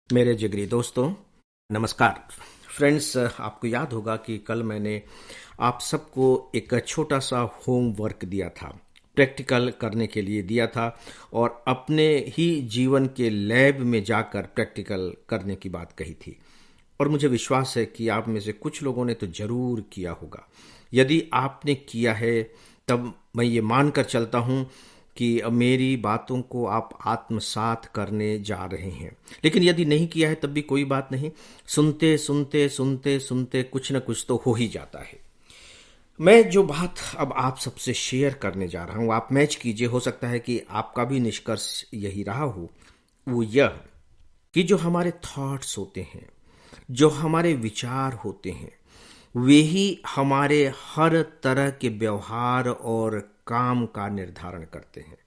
मेरे जिगरी दोस्तों, नमस्कार। फ्रेंड्स, आपको याद होगा कि कल मैंने आप सबको एक छोटा सा होमवर्क दिया था, प्रैक्टिकल करने के लिए दिया था और अपने ही जीवन के लैब में जाकर प्रैक्टिकल करने की बात कही थी। और मुझे विश्वास है कि आप में से कुछ लोगों ने तो ज़रूर किया होगा। यदि आपने किया है तब मैं ये मानकर चलता हूँ कि मेरी बातों को आप आत्मसात करने जा रहे हैं। लेकिन यदि नहीं किया है तब भी कोई बात नहीं। सुनते सुनते सुनते सुनते कुछ न कुछ तो हो ही जाता है। मैं जो बात अब आप सबसे शेयर करने जा रहा हूं, आप मैच कीजिए। हो सकता है कि आपका भी निष्कर्ष यही रहा हो। वो यह कि जो हमारे थॉट्स होते हैं, जो हमारे विचार होते हैं, वे ही हमारे हर तरह के व्यवहार और काम का निर्धारण करते हैं।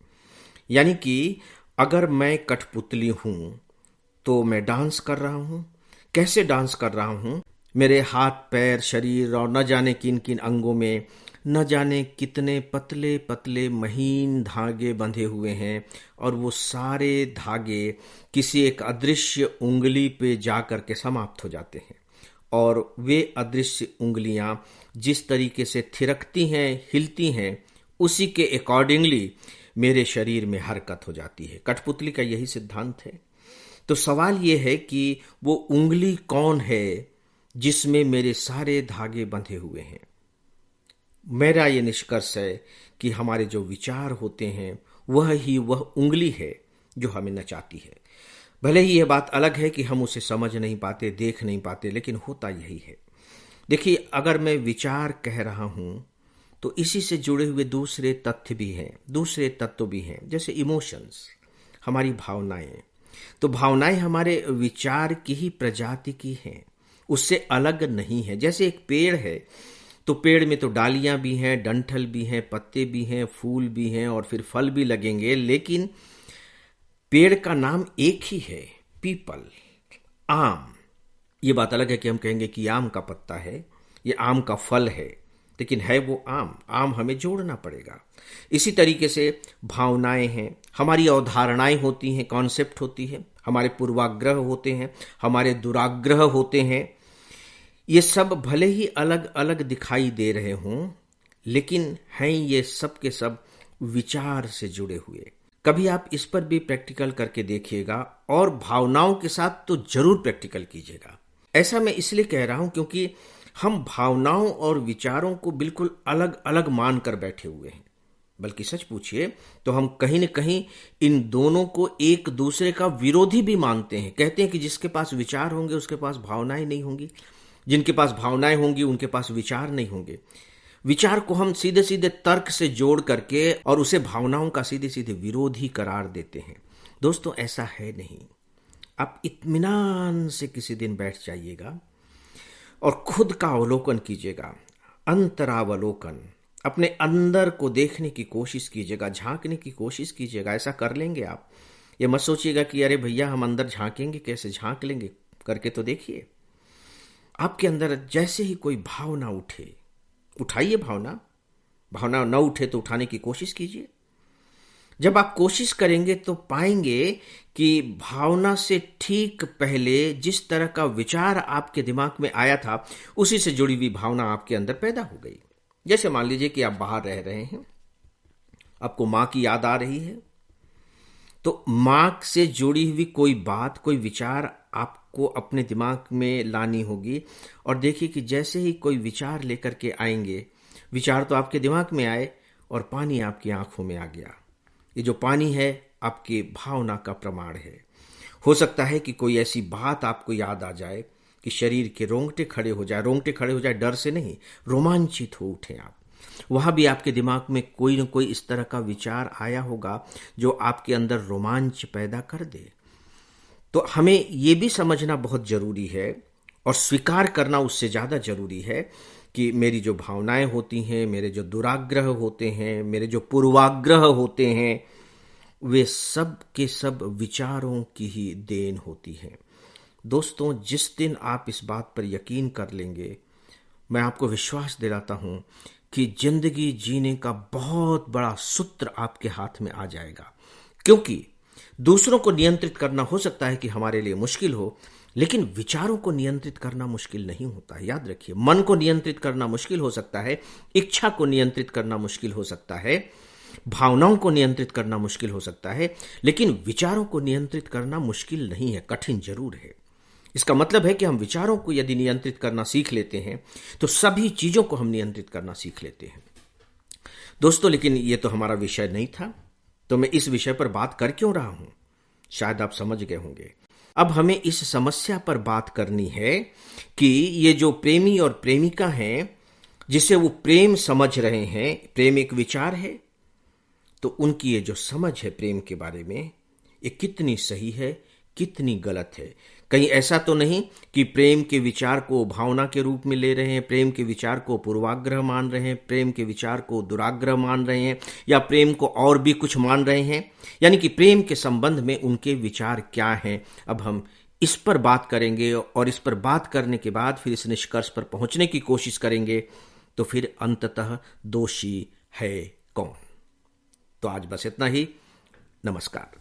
यानी कि अगर मैं कठपुतली हूं तो मैं डांस कर रहा हूं। कैसे डांस कर रहा हूं? मेरे हाथ पैर शरीर और न जाने किन किन अंगों में न जाने कितने पतले पतले महीन धागे बंधे हुए हैं और वो सारे धागे किसी एक अदृश्य उंगली पे जाकर के समाप्त हो जाते हैं। और वे अदृश्य उंगलियां जिस तरीके से थिरकती हैं, हिलती हैं, उसी के अकॉर्डिंगली मेरे शरीर में हरकत हो जाती है। कठपुतली का यही सिद्धांत है। तो सवाल यह है कि वो उंगली कौन है जिसमें मेरे सारे धागे बंधे हुए हैं। मेरा ये निष्कर्ष है कि हमारे जो विचार होते हैं वह उंगली है जो हमें नचाती है। भले ही यह बात अलग है कि हम उसे समझ नहीं पाते, देख नहीं पाते, लेकिन होता यही है। देखिए, अगर मैं विचार कह रहा हूं तो इसी से जुड़े हुए दूसरे तथ्य भी हैं, दूसरे तत्व भी हैं, जैसे इमोशंस, हमारी भावनाएं। तो भावनाएं हमारे विचार की ही प्रजाति की हैं, उससे अलग नहीं है। जैसे एक पेड़ है तो पेड़ में तो डालियां भी हैं, डंठल भी हैं, पत्ते भी हैं, फूल भी हैं और फिर फल भी लगेंगे, लेकिन पेड़ का नाम एक ही है, पीपल, आम। ये बात अलग है कि हम कहेंगे कि आम का पत्ता है, ये आम का फल है, लेकिन है वो आम। आम हमें जोड़ना पड़ेगा। इसी तरीके से भावनाएं हैं, हमारी अवधारणाएं होती हैं, कॉन्सेप्ट होती है, हमारे पूर्वाग्रह होते हैं, हमारे दुराग्रह होते हैं। ये सब भले ही अलग अलग दिखाई दे रहे हों, लेकिन हैं ये सब के सब विचार से जुड़े हुए। कभी आप इस पर भी प्रैक्टिकल करके देखिएगा और भावनाओं के साथ तो जरूर प्रैक्टिकल कीजिएगा। ऐसा मैं इसलिए कह रहा हूं क्योंकि हम भावनाओं और विचारों को बिल्कुल अलग अलग मानकर बैठे हुए हैं। बल्कि सच पूछिए तो हम कहीं न कहीं इन दोनों को एक दूसरे का विरोधी भी मानते हैं। कहते हैं कि जिसके पास विचार होंगे उसके पास भावनाएं नहीं होंगी, जिनके पास भावनाएं होंगी उनके पास विचार नहीं होंगे। विचार को हम सीधे सीधे तर्क से जोड़ करके और उसे भावनाओं का सीधे सीधे विरोधी करार देते हैं। दोस्तों, ऐसा है नहीं। आप इत्मीनान से किसी दिन बैठ जाइएगा और खुद का अवलोकन कीजिएगा, अंतरावलोकन। अपने अंदर को देखने की कोशिश कीजिएगा, झांकने की कोशिश कीजिएगा। ऐसा कर लेंगे आप। ये मत सोचिएगा कि अरे भैया हम अंदर झांकेंगे, कैसे झांक लेंगे। करके तो देखिए। आपके अंदर जैसे ही कोई भावना उठे, उठाइए भावना। भावना न उठे तो उठाने की कोशिश कीजिए। जब आप कोशिश करेंगे तो पाएंगे कि भावना से ठीक पहले जिस तरह का विचार आपके दिमाग में आया था, उसी से जुड़ी हुई भावना आपके अंदर पैदा हो गई। जैसे मान लीजिए कि आप बाहर रह रहे हैं, आपको मां की याद आ रही है, तो मां से जुड़ी हुई कोई बात, कोई विचार आपको अपने दिमाग में लानी होगी। और देखिए कि जैसे ही कोई विचार लेकर के आएंगे, विचार तो आपके दिमाग में आए और पानी आपकी आंखों में आ गया। ये जो पानी है आपकी भावना का प्रमाण है। हो सकता है कि कोई ऐसी बात आपको याद आ जाए कि शरीर के रोंगटे खड़े हो जाए। रोंगटे खड़े हो जाए डर से नहीं, रोमांचित हो उठे आप। वहां भी आपके दिमाग में कोई न कोई इस तरह का विचार आया होगा जो आपके अंदर रोमांच पैदा कर दे। तो हमें ये भी समझना बहुत जरूरी है और स्वीकार करना उससे ज्यादा जरूरी है कि मेरी जो भावनाएं होती हैं, मेरे जो दुराग्रह होते हैं, मेरे जो पूर्वाग्रह होते हैं, वे सब के सब विचारों की ही देन होती हैं। दोस्तों, जिस दिन आप इस बात पर यकीन कर लेंगे, मैं आपको विश्वास दिलाता हूं कि जिंदगी जीने का बहुत बड़ा सूत्र आपके हाथ में आ जाएगा। क्योंकि दूसरों को नियंत्रित करना हो सकता है कि हमारे लिए मुश्किल हो, लेकिन विचारों को नियंत्रित करना मुश्किल नहीं होता है। याद रखिए, मन को नियंत्रित करना मुश्किल हो सकता है, इच्छा को नियंत्रित करना मुश्किल हो सकता है, भावनाओं को नियंत्रित करना मुश्किल हो सकता है, लेकिन विचारों को नियंत्रित करना मुश्किल नहीं है, कठिन जरूर है। इसका मतलब है कि हम विचारों को यदि नियंत्रित करना सीख लेते हैं तो सभी चीजों को हम नियंत्रित करना सीख लेते हैं। दोस्तों, लेकिन यह तो हमारा विषय नहीं था, तो मैं इस विषय पर बात कर क्यों रहा हूं, शायद आप समझ गए होंगे। अब हमें इस समस्या पर बात करनी है कि ये जो प्रेमी और प्रेमिका हैं, जिसे वो प्रेम समझ रहे हैं, प्रेम एक विचार है, तो उनकी ये जो समझ है प्रेम के बारे में, ये कितनी सही है, कितनी गलत है। कहीं ऐसा तो नहीं कि प्रेम के विचार को भावना के रूप में ले रहे हैं, प्रेम के विचार को पूर्वाग्रह मान रहे हैं, प्रेम के विचार को दुराग्रह मान रहे हैं, या प्रेम को और भी कुछ मान रहे हैं। यानी कि प्रेम के संबंध में उनके विचार क्या हैं। अब हम इस पर बात करेंगे और इस पर बात करने के बाद फिर इस निष्कर्ष पर पहुंचने की कोशिश करेंगे, तो फिर अंततः दोषी है कौन। तो आज बस इतना ही। नमस्कार।